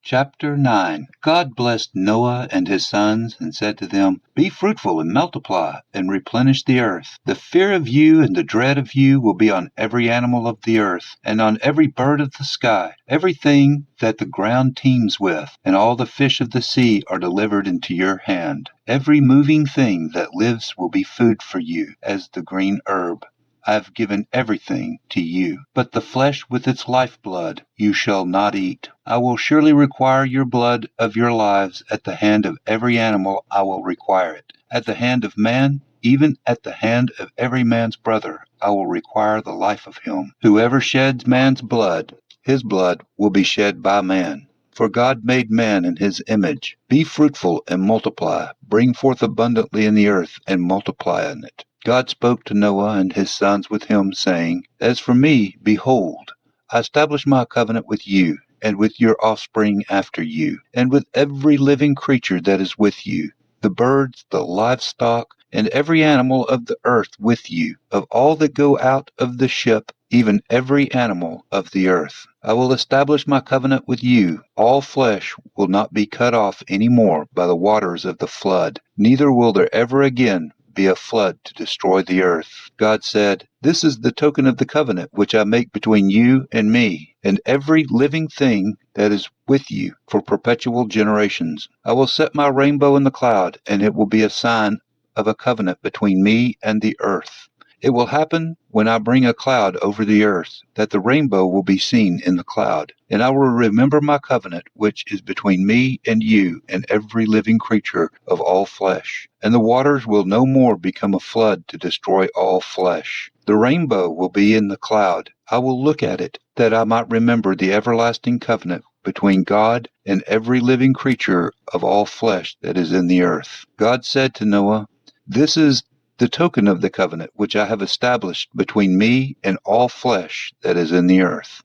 Chapter 9. God blessed Noah and his sons, and said to them, Be fruitful and multiply, and replenish the earth. The fear of you and the dread of you will be on every animal of the earth, and on every bird of the sky. Everything that the ground teems with, and all the fish of the sea are delivered into your hand. Every moving thing that lives will be food for you, as the green herb. I have given everything to you. But the flesh with its lifeblood you shall not eat. I will surely require your blood of your lives. At the hand of every animal I will require it. At the hand of man, even at the hand of every man's brother, I will require the life of him. Whoever sheds man's blood, his blood will be shed by man. For God made man in his image. Be fruitful and multiply. Bring forth abundantly in the earth, and multiply in it. God spoke to Noah and his sons with him, saying, As for me, behold, I establish my covenant with you, and with your offspring after you, and with every living creature that is with you, the birds, the livestock, and every animal of the earth with you, of all that go out of the ship, even every animal of the earth. I will establish my covenant with you. All flesh will not be cut off any more by the waters of the flood, neither will there ever again be a flood to destroy the earth. God said, This is the token of the covenant which I make between you and me, and every living thing that is with you for perpetual generations. I will set my rainbow in the cloud, and it will be a sign of a covenant between me and the earth. It will happen when I bring a cloud over the earth, that the rainbow will be seen in the cloud. And I will remember my covenant, which is between me and you and every living creature of all flesh. And the waters will no more become a flood to destroy all flesh. The rainbow will be in the cloud. I will look at it, that I might remember the everlasting covenant between God and every living creature of all flesh that is in the earth. God said to Noah, This is the token of the covenant which I have established between me and all flesh that is in the earth.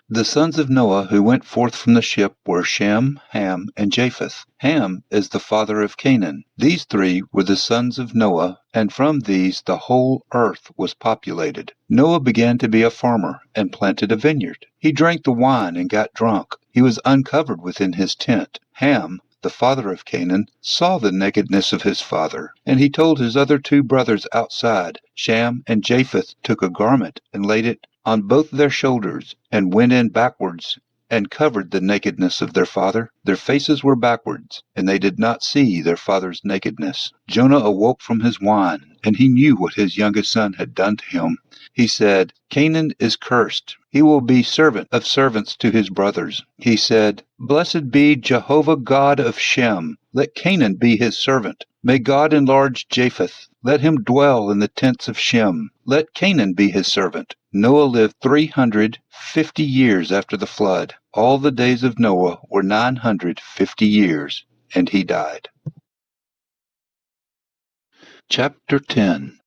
The sons of Noah who went forth from the ship were Shem, Ham, and Japheth. Ham is the father of Canaan. These three were the sons of Noah, and from these the whole earth was populated. Noah began to be a farmer, and planted a vineyard. He drank the wine and got drunk. He was uncovered within his tent. Ham, the father of Canaan, saw the nakedness of his father, and he told his other two brothers outside. Shem and Japheth took a garment and laid it on both their shoulders, and went in backwards, and covered the nakedness of their father. Their faces were backwards, and they did not see their father's nakedness. Jonah awoke from his wine, and he knew what his youngest son had done to him. He said, Canaan is cursed. He will be servant of servants to his brothers. He said, Blessed be Jehovah God of Shem. Let Canaan be his servant. May God enlarge Japheth. Let him dwell in the tents of Shem. Let Canaan be his servant. Noah lived 350 years after the flood. All the days of Noah were 950 years, and he died. Chapter 10.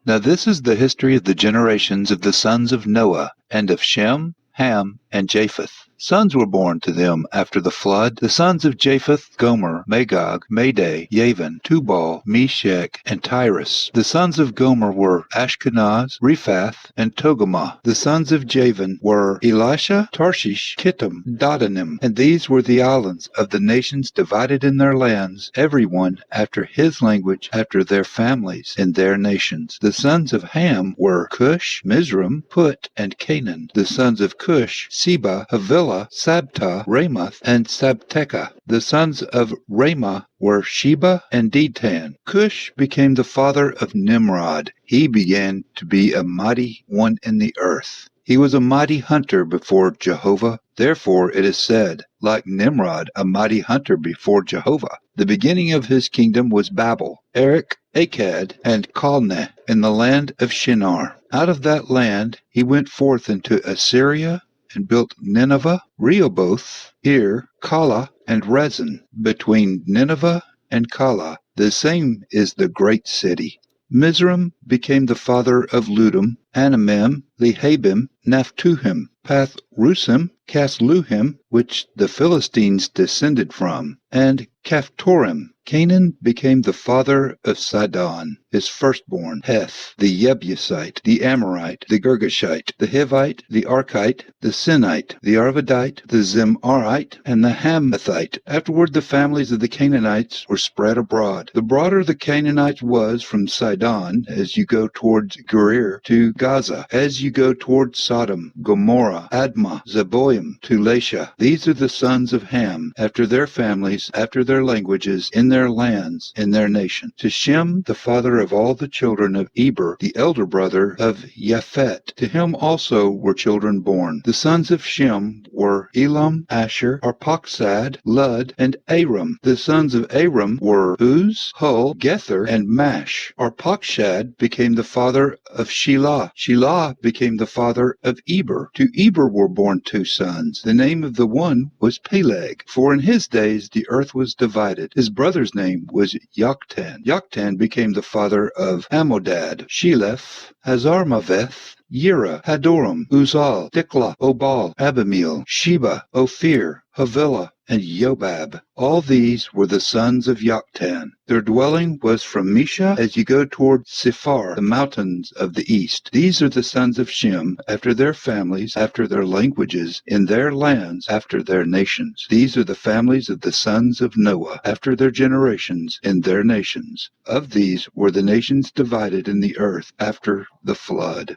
Now this is the history of the generations of the sons of Noah, and of Shem, Ham, and Japheth. Sons were born to them after the flood. The sons of Japheth, Gomer, Magog, Madai, Yavin, Tubal, Meshech, and Tyrus. The sons of Gomer were Ashkenaz, Rephath, and Togarmah. The sons of Javan were Elisha, Tarshish, Kittim, Dodanim. And these were the islands of the nations divided in their lands, every one after his language, after their families, in their nations. The sons of Ham were Cush, Mizraim, Put, and Canaan. The sons of Cush, Seba, Havilah, Sabta, Ramoth, and Sabteka. The sons of Ramah were Sheba and Dedan. Cush became the father of Nimrod. He began to be a mighty one in the earth. He was a mighty hunter before Jehovah. Therefore it is said, like Nimrod, a mighty hunter before Jehovah. The beginning of his kingdom was Babel, Erech, Akkad, and Calneh, in the land of Shinar. Out of that land he went forth into Assyria, and built Nineveh, Rehoboth, Ir, Calah, and Rezin. Between Nineveh and Calah, the same is the great city. Mizraim became the father of Ludum, Anamim, Lehabim, Naphtuhim, Path-Rusim, Casluhim, which the Philistines descended from, and Caphtorim. Canaan became the father of Sidon, his firstborn, Heth, the Jebusite, the Amorite, the Girgashite, the Hivite, the Archite, the Sinite, the Arvadite, the Zemarite, and the Hamathite. Afterward the families of the Canaanites were spread abroad. The broader the Canaanites was from Sidon, as you go towards Gerar, to Gaza, as you go towards Sodom, Gomorrah, Admah, Zeboim, to Lasha. These are the sons of Ham, after their families, after their languages, in their lands, in their nation. To Shem, the father of all the children of Eber, the elder brother of Japhet. To him also were children born. The sons of Shem were Elam, Asher, Arpachshad, Lud, and Aram. The sons of Aram were Uz, Hul, Gether, and Mash. Arpachshad became the father of Shelah. Shelah became the father of Eber. To Eber were born two sons. The name of the one was Peleg, for in his days the earth was divided. His brother's name was Yoktan. Yoktan became the father of Amodad, Sheleph, Hazarmaveth, Yira, Hadoram, Uzal, Diklah, Obal, Abimel, Sheba, Ophir, Havilah, and Jobab. All these were the sons of Yoktan. Their dwelling was from Misha as you go toward Sephar, the mountains of the east. These are the sons of Shem, after their families, after their languages, in their lands, after their nations. These are the families of the sons of Noah, after their generations, in their nations. Of these were the nations divided in the earth after the flood.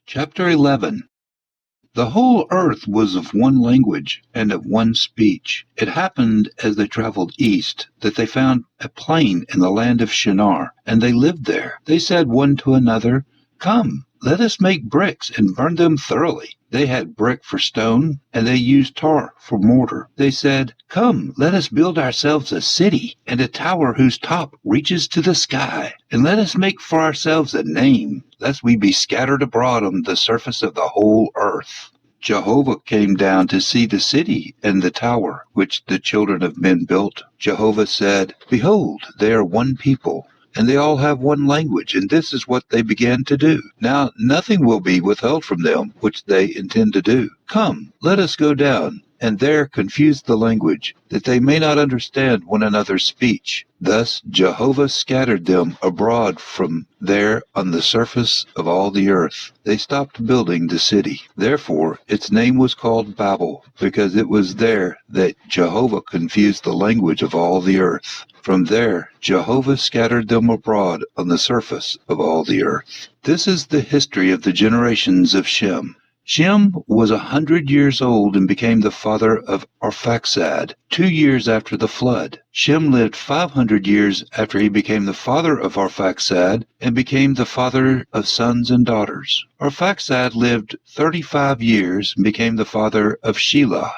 Chapter 11. The whole earth was of one language and of one speech. It happened as they traveled east that they found a plain in the land of Shinar, and they lived there. They said one to another, "Come, let us make bricks and burn them thoroughly." They had brick for stone, and they used tar for mortar. They said, "Come, let us build ourselves a city, and a tower whose top reaches to the sky. And let us make for ourselves a name, lest we be scattered abroad on the surface of the whole earth." Jehovah came down to see the city and the tower which the children of men built. Jehovah said, "Behold, they are one people, and they all have one language, and this is what they began to do. Now nothing will be withheld from them which they intend to do. Come, let us go down, and there confuse the language, that they may not understand one another's speech." Thus Jehovah scattered them abroad from there on the surface of all the earth. They stopped building the city. Therefore its name was called Babel, because it was there that Jehovah confused the language of all the earth. From there Jehovah scattered them abroad on the surface of all the earth. This is the history of the generations of Shem. Shem was 100 years old and became the father of Arphaxad 2 years after the flood. Shem lived 500 years after he became the father of Arphaxad and became the father of sons and daughters. Arphaxad lived 35 years and became the father of Shelah.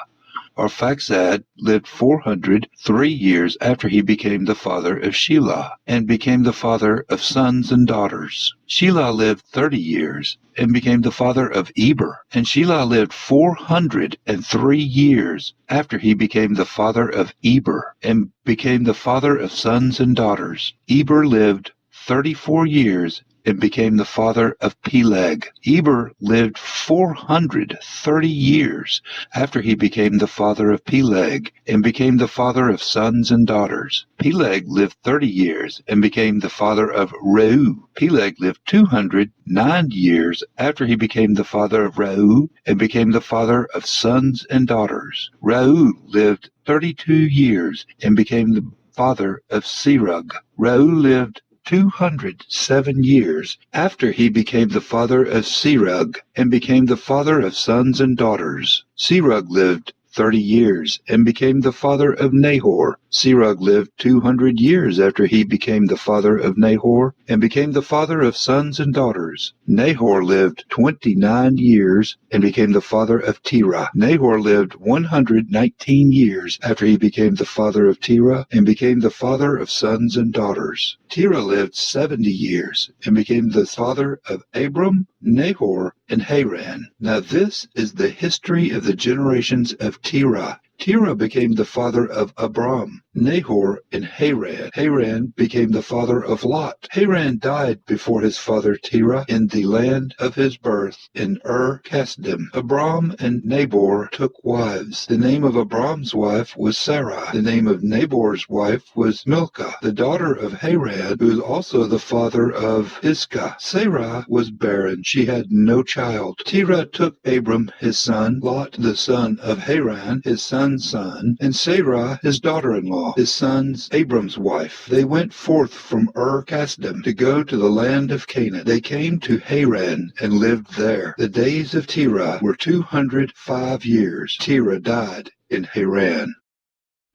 Arphaxad lived 403 years after he became the father of Shelah, and became the father of sons and daughters. Shelah lived 30 years, and became the father of Eber. And Shelah lived 403 years after he became the father of Eber, and became the father of sons and daughters. Eber lived 34 years, and became the father of Peleg. Eber lived 430 years after he became the father of Peleg, and became the father of sons and daughters. Peleg lived 30 years, and became the father of Reu. Peleg lived 209 years after he became the father of Reu, and became the father of sons and daughters. Reu lived 32 years, and became the father of Serug. Reu lived 207 years after he became the father of Serug, and became the father of sons and daughters. Serug lived 30 years, and became the father of Nahor. Serug lived 200 years after he became the father of Nahor, and became the father of sons and daughters. Nahor lived 29 years, and became the father of Terah. Nahor lived 119 years after he became the father of Terah, and became the father of sons and daughters. Terah lived 70 years, and became the father of Abram, Nahor, and Haran. Now this is the history of the generations of Terah. Terah became the father of Abram, Nahor, and Haran. Haran became the father of Lot. Haran died before his father Terah in the land of his birth in Kasdim. Abram and Nabor took wives. The name of Abram's wife was Sarai. The name of Nabor's wife was Milcah, the daughter of Haran, who is also the father of Iscah. Sarai was barren. She had no child. Terah took Abram his son, Lot the son of Haran, his son's son, and Sarai his daughter-in-law, his son's Abram's wife. They went forth from Kasdim to go to the land of Canaan. They came to Haran and lived there. The days of Terah were 205 years. Terah died in Haran.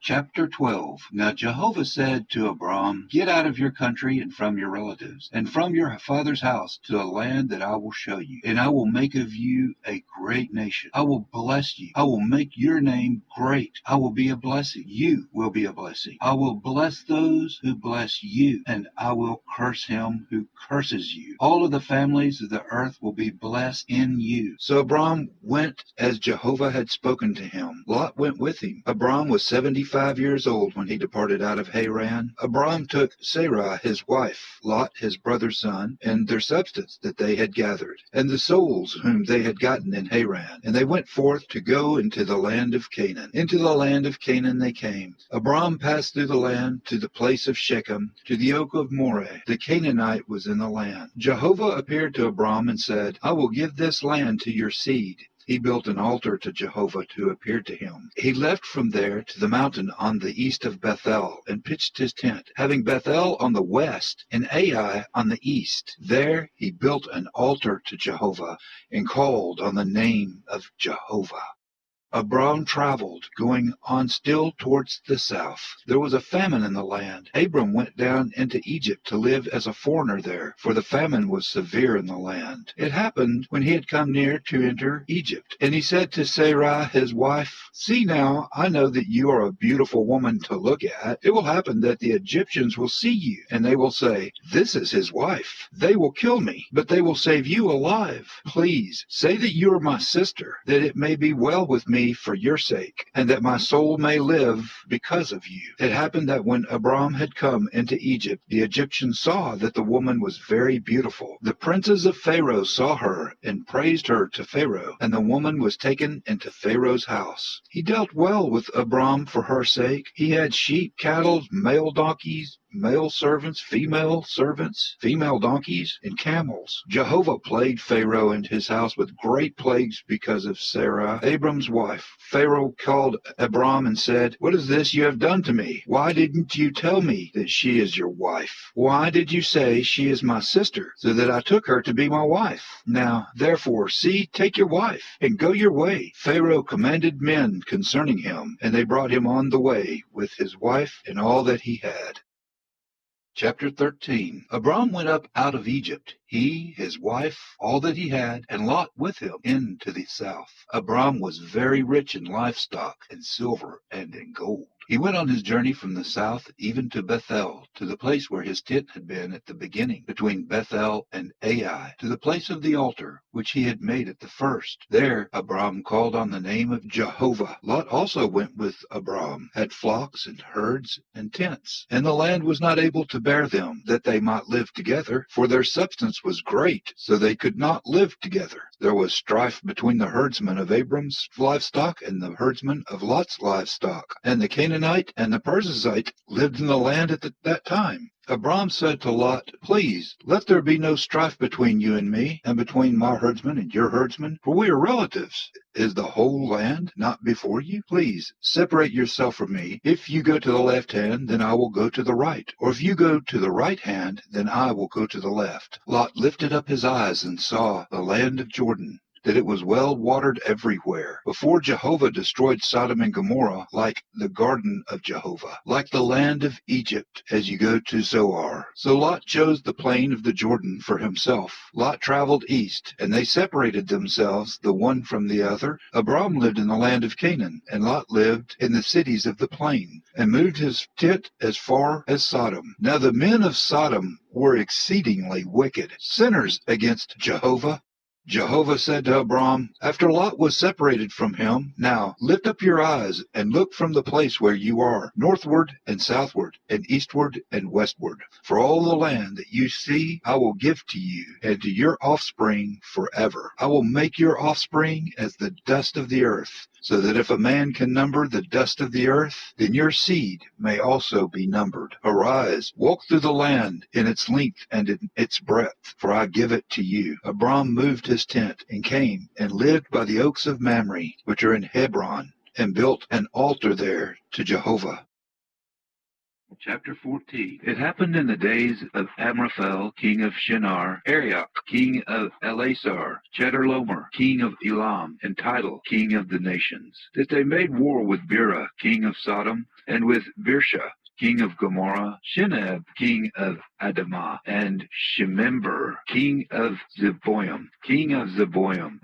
Chapter 12. Now Jehovah said to Abram, Get out of your country and from your relatives, and from your father's house to a land that I will show you, and I will make of you a great nation. I will bless you. I will make your name great. I will be a blessing. You will be a blessing. I will bless those who bless you, and I will curse him who curses you. All of the families of the earth will be blessed in you. So Abram went as Jehovah had spoken to him. Lot went with him. Abram was 75 years old when he departed out of Haran. Abram took Sarai his wife, Lot his brother's son, and their substance that they had gathered, and the souls whom they had gotten in Haran. And they went forth to go into the land of Canaan. Into the land of Canaan they came. Abram passed through the land to the place of Shechem, to the oak of Moreh. The Canaanite was in the land. Jehovah appeared to Abram and said, I will give this land to your seed. He built an altar to Jehovah to appear to him. He left from there to the mountain on the east of Bethel, and pitched his tent, having Bethel on the west and Ai on the east. There he built an altar to Jehovah, and called on the name of Jehovah. Abram traveled, going on still towards the south. There was a famine in the land. Abram went down into Egypt to live as a foreigner there, for the famine was severe in the land. It happened when he had come near to enter Egypt, and he said to Sarai his wife, See now, I know that you are a beautiful woman to look at. It will happen that the Egyptians will see you, and they will say, This is his wife. They will kill me, but they will save you alive. Please, say that you are my sister, that it may be well with me for your sake, and that my soul may live because of you. It happened that when Abram had come into Egypt, the Egyptians saw that the woman was very beautiful. The princes of Pharaoh saw her and praised her to Pharaoh, and the woman was taken into Pharaoh's house. He dealt well with Abram for her sake. He had sheep, cattle, male donkeys, male servants, female donkeys, and camels. Jehovah plagued Pharaoh and his house with great plagues because of Sarah, Abram's wife. Pharaoh called Abram and said, What is this you have done to me? Why didn't you tell me that she is your wife? Why did you say she is my sister, so that I took her to be my wife? Now, therefore, see, take your wife, and go your way. Pharaoh commanded men concerning him, and they brought him on the way with his wife and all that he had. Chapter 13. Abram went up out of Egypt, he, his wife, all that he had, and Lot with him, into the south. Abram was very rich in livestock, and silver, and in gold. He went on his journey from the south even to Bethel, to the place where his tent had been at the beginning, between Bethel and Ai, to the place of the altar, which he had made at the first. There Abram called on the name of Jehovah. Lot also went with Abram, had flocks and herds and tents, and the land was not able to bear them, that they might live together, for their substance was great, so they could not live together. There was strife between the herdsmen of Abram's livestock and the herdsmen of Lot's livestock, and the Canaanite and the Perizzite lived in the land at that time. Abram said to Lot, Please, let there be no strife between you and me, and between my herdsmen and your herdsmen, for we are relatives. Is the whole land not before you? Please, separate yourself from me. If you go to the left hand, then I will go to the right. Or if you go to the right hand, then I will go to the left. Lot lifted up his eyes and saw the land of Jordan, that it was well watered everywhere, before Jehovah destroyed Sodom and Gomorrah, like the garden of Jehovah, like the land of Egypt, as you go to Zoar. So Lot chose the plain of the Jordan for himself. Lot traveled east, and they separated themselves the one from the other. Abram lived in the land of Canaan, and Lot lived in the cities of the plain, and moved his tent as far as Sodom. Now the men of Sodom were exceedingly wicked, sinners against Jehovah. Jehovah said to Abram, after Lot was separated from him, now lift up your eyes and look from the place where you are, northward and southward, and eastward and westward. For all the land that you see I will give to you and to your offspring forever. I will make your offspring as the dust of the earth, so that if a man can number the dust of the earth, then your seed may also be numbered. Arise, walk through the land in its length and in its breadth, for I give it to you. Abram moved his tent and came and lived by the oaks of Mamre, which are in Hebron, and built an altar there to Jehovah. Chapter 14. It happened in the days of Amraphel, king of Shinar, Arioch, king of Elasar, Chedorlaomer, king of Elam, and Tidal, king of the nations, that they made war with Bera, king of Sodom, and with Birsha, king of Gomorrah, Shinab, king of Adamah, and Shemember, king of Zeboim,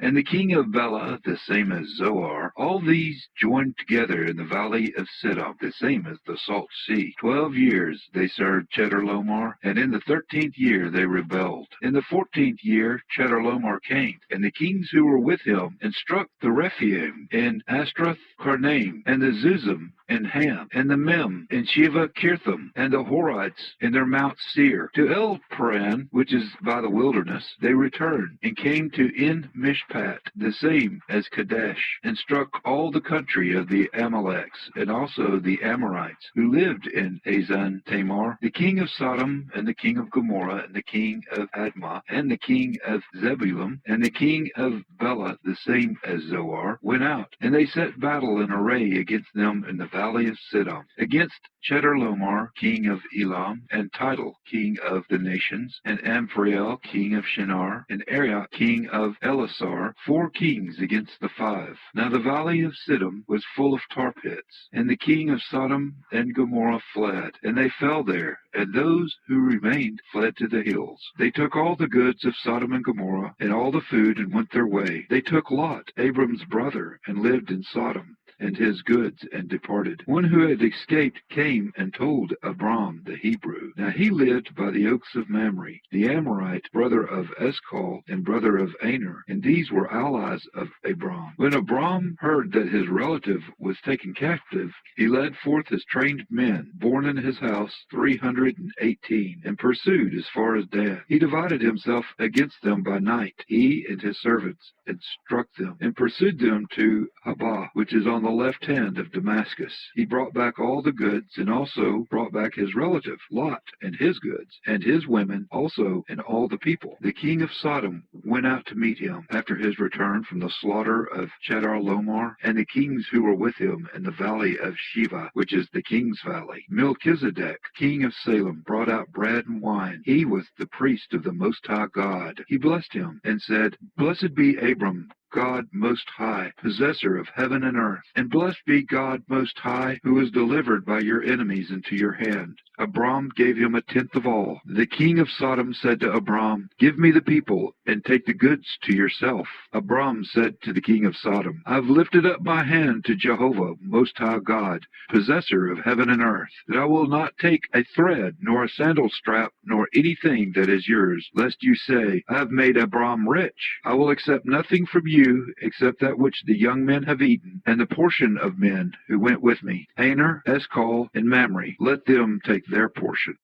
and the king of Bela, the same as Zoar. All these joined together in the valley of Siddim, the same as the Salt Sea. 12 years they served Chedorlaomer, and in the 13th year they rebelled. In the 14th year Chedorlaomer came, and the kings who were with him, and struck the Rephaim in Astroth Karnaim, and the Zuzim in Ham, and the Mem in Sheva Kirthim, and the Horites in their Mount Seir. To El Paran, which is by the wilderness, they returned, and came to En Mishpat, the same as Kadesh, and struck all the country of the Amaleks, and also the Amorites, who lived in Azan Tamar, the king of Sodom, and the king of Gomorrah, and the king of Admah, and the king of Zebulun, and the king of Bela, the same as Zoar, went out, and they set battle in array against them in the valley of Siddim, against Chedorlaomer, king of Elam, and Tidal, king of the nations, and Amphrael, king of Shinar, and Arioch, king of Elasar, 4 kings against the 5. Now the valley of Siddim was full of tar pits, and the king of Sodom and Gomorrah fled, and they fell there, and those who remained fled to the hills. They took all the goods of Sodom and Gomorrah, and all the food, and went their way. They took Lot, Abram's brother, and lived in Sodom, and his goods, and departed. One who had escaped came and told Abram the Hebrew. Now he lived by the oaks of Mamre, the Amorite, brother of Eshcol, and brother of Aner, and these were allies of Abram. When Abram heard that his relative was taken captive, he led forth his trained men, born in his house 318, and pursued as far as Dan. He divided himself against them by night, he and his servants, and struck them, and pursued them to Habah, which is on the left hand of Damascus. He brought back all the goods, and also brought back his relative Lot, and his goods, and his women also, and all the people. The king of Sodom went out to meet him after his return from the slaughter of Chedorlaomer, and the kings who were with him in the valley of Sheva, which is the king's valley. Melchizedek, king of Salem, brought out bread and wine. He was the priest of the Most High God. He blessed him and said, Blessed be Abram, God Most High, possessor of heaven and earth, and blessed be God Most High, who is delivered by your enemies into your hand. Abram gave him 1/10 of all. The king of Sodom said to Abram, Give me the people, and take the goods to yourself. Abram said to the king of Sodom, I've lifted up my hand to Jehovah, Most High God, possessor of heaven and earth, that I will not take a thread, nor a sandal strap, nor anything that is yours, lest you say, I have made Abram rich. I will accept nothing from you, except that which the young men have eaten, and the portion of men who went with me, Aner, Eshcol, and Mamre. Let them take their portion.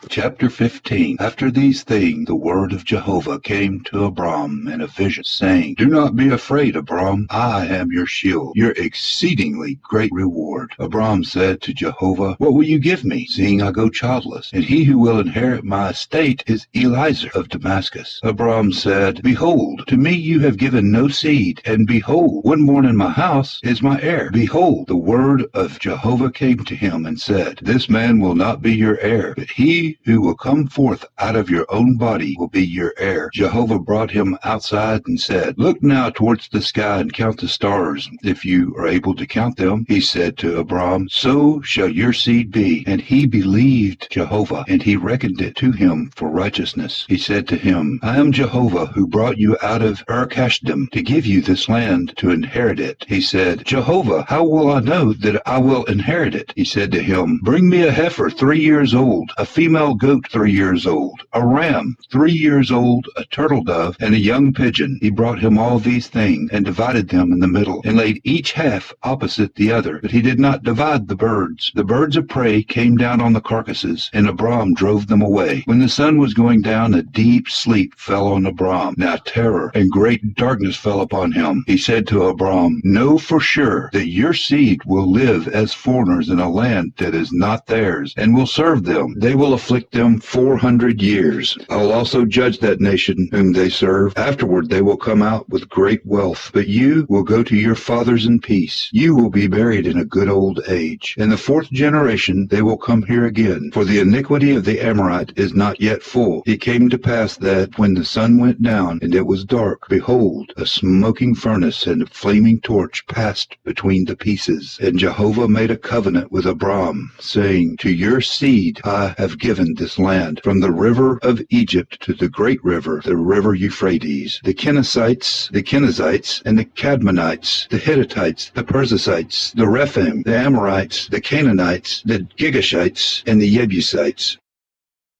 Chapter 15. After these things the word of Jehovah came to Abram in a vision, saying, Do not be afraid, Abram. I am your shield, your exceedingly great reward. Abram said to Jehovah, What will you give me, seeing I go childless? And he who will inherit my estate is Eliezer of Damascus. Abram said, Behold, to me you have given no seed, and behold, one born in my house is my heir. Behold, the word of Jehovah came to him and said, This man will not be your heir, but he who will come forth out of your own body will be your heir. Jehovah brought him outside and said, Look now towards the sky and count the stars, if you are able to count them. He said to Abram, So shall your seed be. And he believed Jehovah, and he reckoned it to him for righteousness. He said to him, I am Jehovah, who brought you out of Ur-Kasdim to give you this land to inherit it. He said, Jehovah, how will I know that I will inherit it? He said to him, Bring me a heifer 3 years old, a female goat 3 years old, a ram 3 years old, a turtle dove, and a young pigeon. He brought him all these things, and divided them in the middle, and laid each half opposite the other. But he did not divide the birds. The birds of prey came down on the carcasses, and Abram drove them away. When the sun was going down, a deep sleep fell on Abram. Now terror and great darkness fell upon him. He said to Abram, "Know for sure that your seed will live as foreigners in a land that is not theirs, and will serve them. They will afflict them 400 years. I will also judge that nation whom they serve. Afterward they will come out with great wealth, but you will go to your fathers in peace. You will be buried in a good old age. In the 4th generation they will come here again, for the iniquity of the Amorite is not yet full. It came to pass that, when the sun went down and it was dark, behold, a smoking furnace and a flaming torch passed between the pieces. And Jehovah made a covenant with Abram, saying, To your seed I have given this land, from the river of Egypt to the great river, the river Euphrates, the Kenizzites, and the Cadmonites, the Hittites, the Perizzites, the Rephaim, the Amorites, the Canaanites, the Girgashites, and the Jebusites."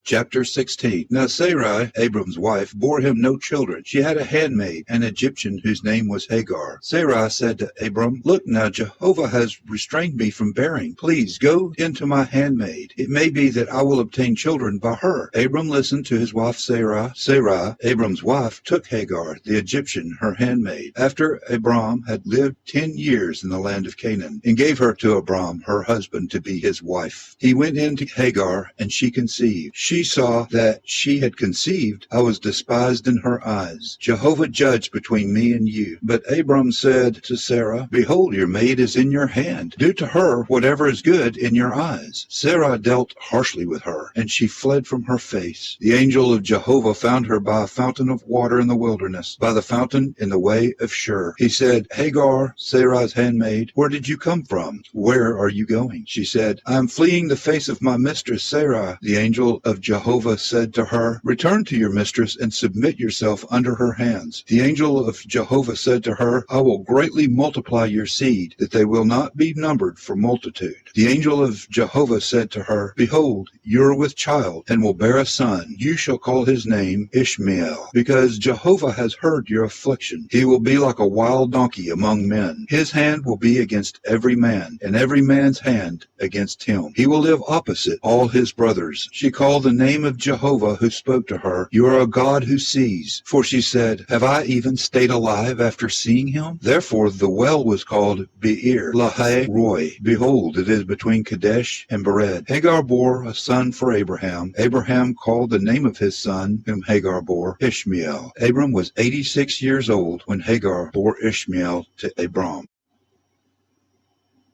Chapter 16. Now Sarai, Abram's wife, bore him no children. She had a handmaid, an Egyptian, whose name was Hagar. Sarai said to Abram, "Look now, Jehovah has restrained me from bearing. Please go into my handmaid. It may be that I will obtain children by her." Abram listened to his wife Sarai. Sarai, Abram's wife, took Hagar, the Egyptian, her handmaid, after Abram had lived 10 years in the land of Canaan, and gave her to Abram, her husband, to be his wife. He went in to Hagar, and she conceived. She saw that she had conceived. I was despised in her eyes. Jehovah judged between me and you. But Abram said to Sarah, "Behold, your maid is in your hand. Do to her whatever is good in your eyes." Sarah dealt harshly with her, and she fled from her face. The angel of Jehovah found her by a fountain of water in the wilderness, by the fountain in the way of Shur. He said, "Hagar, Sarai's handmaid, where did you come from? Where are you going?" She said, "I am fleeing the face of my mistress Sarai." The angel of Jehovah said to her, "Return to your mistress and submit yourself under her hands." The angel of Jehovah said to her, "I will greatly multiply your seed, that they will not be numbered for multitude." The angel of Jehovah said to her, "Behold, you are with child, and will bear a son. You shall call his name Ishmael, because Jehovah has heard your affliction. He will be like a wild donkey among men. His hand will be against every man, and every man's hand against him. He will live opposite all his brothers." She called the name of Jehovah who spoke to her, "You are a God who sees." For she said, "Have I even stayed alive after seeing him?" Therefore the well was called Beer Lahai Roi. Behold, it is between Kadesh and Bered. Hagar bore a son for Abraham. Abraham called the name of his son, whom Hagar bore, Ishmael. Abram was 86 years old when Hagar bore Ishmael to Abram.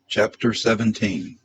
Chapter 17.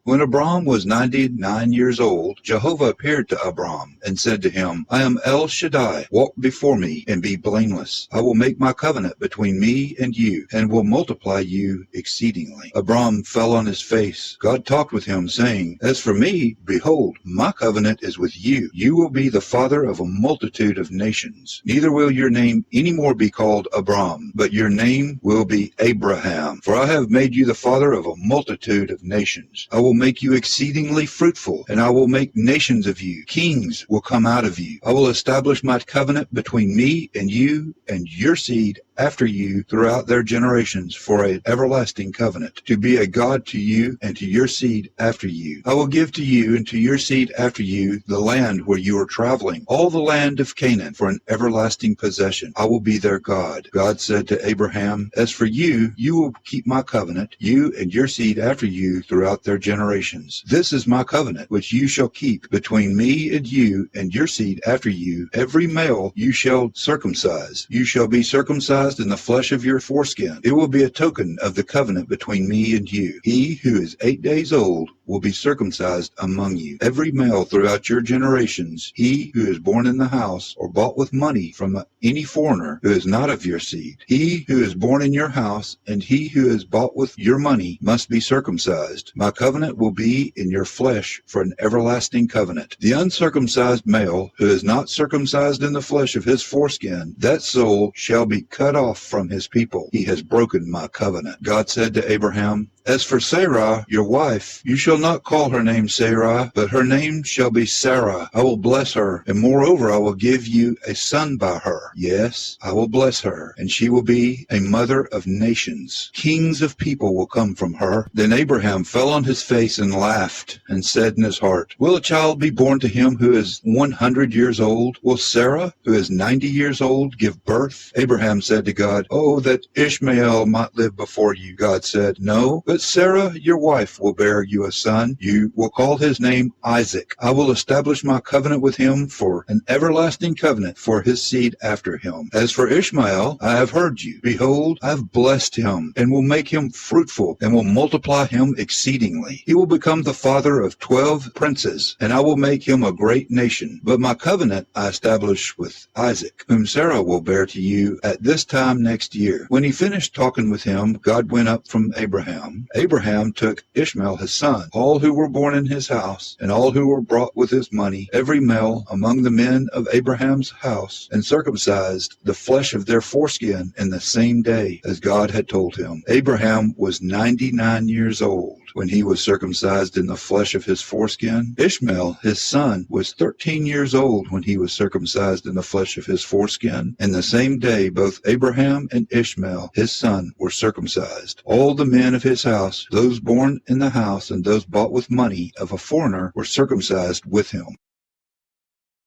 When Abram was 99 years old, Jehovah appeared to Abram and said to him, "I am El Shaddai. Walk before me and be blameless. I will make my covenant between me and you, and will multiply you exceedingly." Abram fell on his face. God talked with him, saying, "As for me, behold, my covenant is with you. You will be the father of a multitude of nations. Neither will your name any more be called Abram, but your name will be Abraham. For I have made you the father of a multitude of nations. I will make you exceedingly fruitful, and I will make nations of you. Kings will come out of you. I will establish my covenant between me and you and your seed after you throughout their generations for an everlasting covenant, to be a God to you and to your seed after you. I will give to you and to your seed after you the land where you are traveling, all the land of Canaan, for an everlasting possession. I will be their God." God said to Abraham, "As for you, you will keep my covenant, you and your seed after you throughout their generations. This is my covenant, which you shall keep between me and you and your seed after you. Every male you shall circumcise. You shall be circumcised in the flesh of your foreskin. It will be a token of the covenant between me and you. He who is 8 days old will be circumcised among you. Every male throughout your generations, he who is born in the house or bought with money from any foreigner who is not of your seed. He who is born in your house and he who is bought with your money must be circumcised. My covenant will be in your flesh for an everlasting covenant. The uncircumcised male who is not circumcised in the flesh of his foreskin, that soul shall be cut off from his people. He has broken my covenant." God said to Abraham, As for Sarai, your wife, you shall not call her name Sarai, but her name shall be Sarah. I will bless her, and moreover I will give you a son by her. Yes, I will bless her, and she will be a mother of nations. Kings of people will come from her. Then Abraham fell on his face and laughed, and said in his heart, Will a child be born to him who is 100 years old? Will Sarah, who is 90 years old, give birth? Abraham said to God, Oh, that Ishmael might live before you. God said, No, but Sarah, your wife, will bear you a son. You will call his name Isaac. I will establish my covenant with him for an everlasting covenant for his seed after him. As for Ishmael, I have heard you. Behold, I have blessed him, and will make him fruitful, and will multiply him exceedingly. He will become the father of 12 princes, and I will make him a great nation. But my covenant I establish with Isaac, whom Sarah will bear to you at this time next year. When he finished talking with him, God went up from Abraham. Abraham took Ishmael his son, all who were born in his house, and all who were brought with his money, every male among the men of Abraham's house, and circumcised the flesh of their foreskin in the same day as God had told him. Abraham was 99 years old when he was circumcised in the flesh of his foreskin. Ishmael, his son, was 13 years old when he was circumcised in the flesh of his foreskin. In the same day, both Abraham and Ishmael, his son, were circumcised. All the men of his house, those born in the house and those bought with money of a foreigner, were circumcised with him.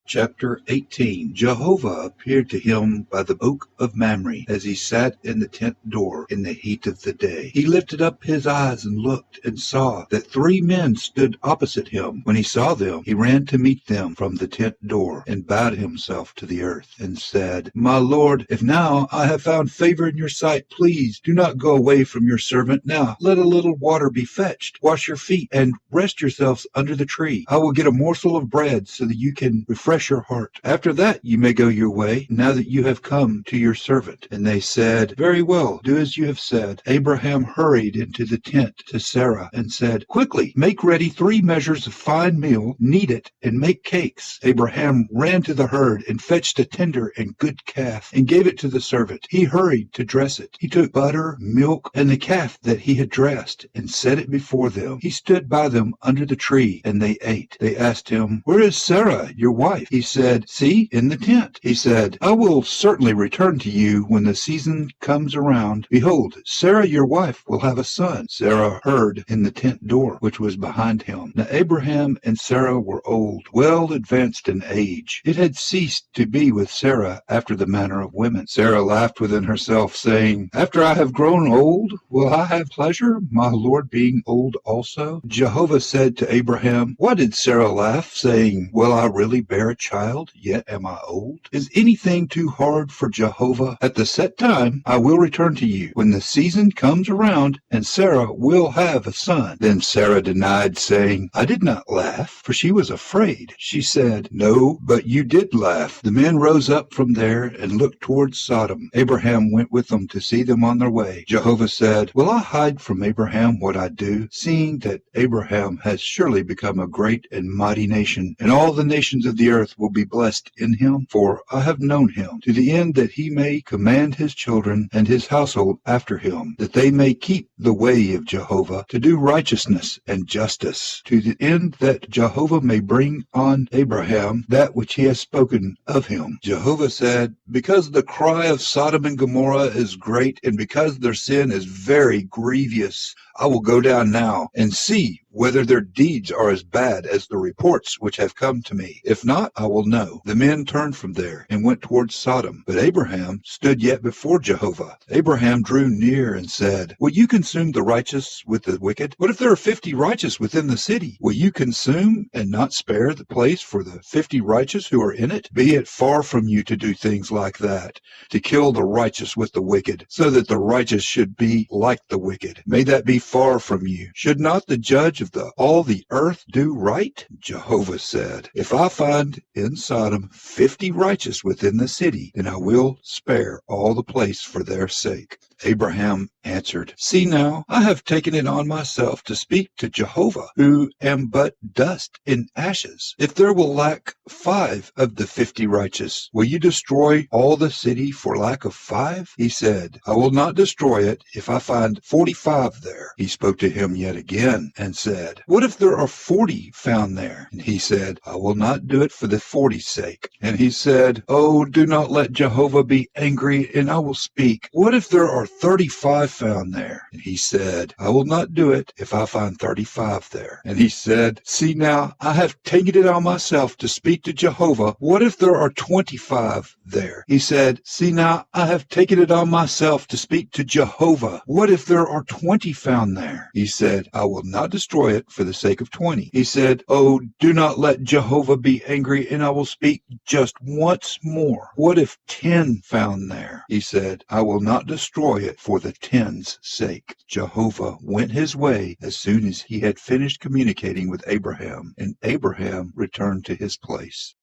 Chapter 18. Jehovah appeared to him by the oak of Mamre, as he sat in the tent door in the heat of the day. He lifted up his eyes and looked, and saw that 3 men stood opposite him. When he saw them, he ran to meet them from the tent door, and bowed himself to the earth, and said, My Lord, if now I have found favor in your sight, please do not go away from your servant now. Let a little water be fetched. Wash your feet, and rest yourselves under the tree. I will get a morsel of bread, so that you can refresh your heart. After that you may go your way, now that you have come to your servant. And they said, Very well, do as you have said. Abraham hurried into the tent to Sarah and said, Quickly, make ready 3 measures of fine meal, knead it, and make cakes. Abraham ran to the herd and fetched a tender and good calf, and gave it to the servant. He hurried to dress it. He took butter, milk, and the calf that he had dressed, and set it before them. He stood by them under the tree, and they ate. They asked him, Where is Sarah, your wife? He said, See, in the tent. He said, I will certainly return to you when the season comes around. Behold, Sarah your wife will have a son. Sarah heard in the tent door, which was behind him. Now Abraham and Sarah were old, well advanced in age. It had ceased to be with Sarah after the manner of women. Sarah laughed within herself, saying, After I have grown old, will I have pleasure, my Lord being old also? Jehovah said to Abraham, Why did Sarah laugh, saying, Will I really bear a child, yet am I old? Is anything too hard for Jehovah? At the set time I will return to you, when the season comes around, and Sarah will have a son. Then Sarah denied, saying, I did not laugh, for she was afraid. She said, No, but you did laugh. The men rose up from there and looked towards Sodom. Abraham went with them to see them on their way. Jehovah said, Will I hide from Abraham what I do, seeing that Abraham has surely become a great and mighty nation, and all the nations of the earth will be blessed in him? For I have known him, to the end that he may command his children and his household after him, that they may keep the way of Jehovah, to do righteousness and justice, to the end that Jehovah may bring on Abraham that which he has spoken of him. Jehovah said, Because the cry of Sodom and Gomorrah is great, and because their sin is very grievous, I will go down now and see whether their deeds are as bad as the reports which have come to me. If not, I will know. The men turned from there and went towards Sodom. But Abraham stood yet before Jehovah. Abraham drew near and said, Will you consume the righteous with the wicked? What if there are 50 righteous within the city? Will you consume and not spare the place for the 50 righteous who are in it? Be it far from you to do things like that, to kill the righteous with the wicked, so that the righteous should be like the wicked. May that be far from you. Should not the judge of all the earth do right? Jehovah said, if I find in Sodom 50 righteous within the city, then I will spare all the place for their sake. Abraham answered, see now, I have taken it on myself to speak to Jehovah, who am but dust and ashes. If there will lack 5 of the 50 righteous, will you destroy all the city for lack of 5? He said, I will not destroy it if I find 45 there. He spoke to him yet again and said, what if there are 40 found there? And he said, I will not do it for the 40's sake. And he said, oh, do not let Jehovah be angry, and I will speak. What if there are 35 found there? And he said, I will not do it if I find 35 there. And he said, see now, I have taken it on myself to speak to Jehovah. What if there are 25 there? He said, see now, I have taken it on myself to speak to Jehovah. What if there are 20 found there? He said, I will not destroy it for the sake of 20. He said, oh, do not let Jehovah be angry, and I will speak just once more. What if 10 found there? He said, I will not destroy it for the 10's sake. Jehovah went his way as soon as he had finished communicating with Abraham, and Abraham returned to his place.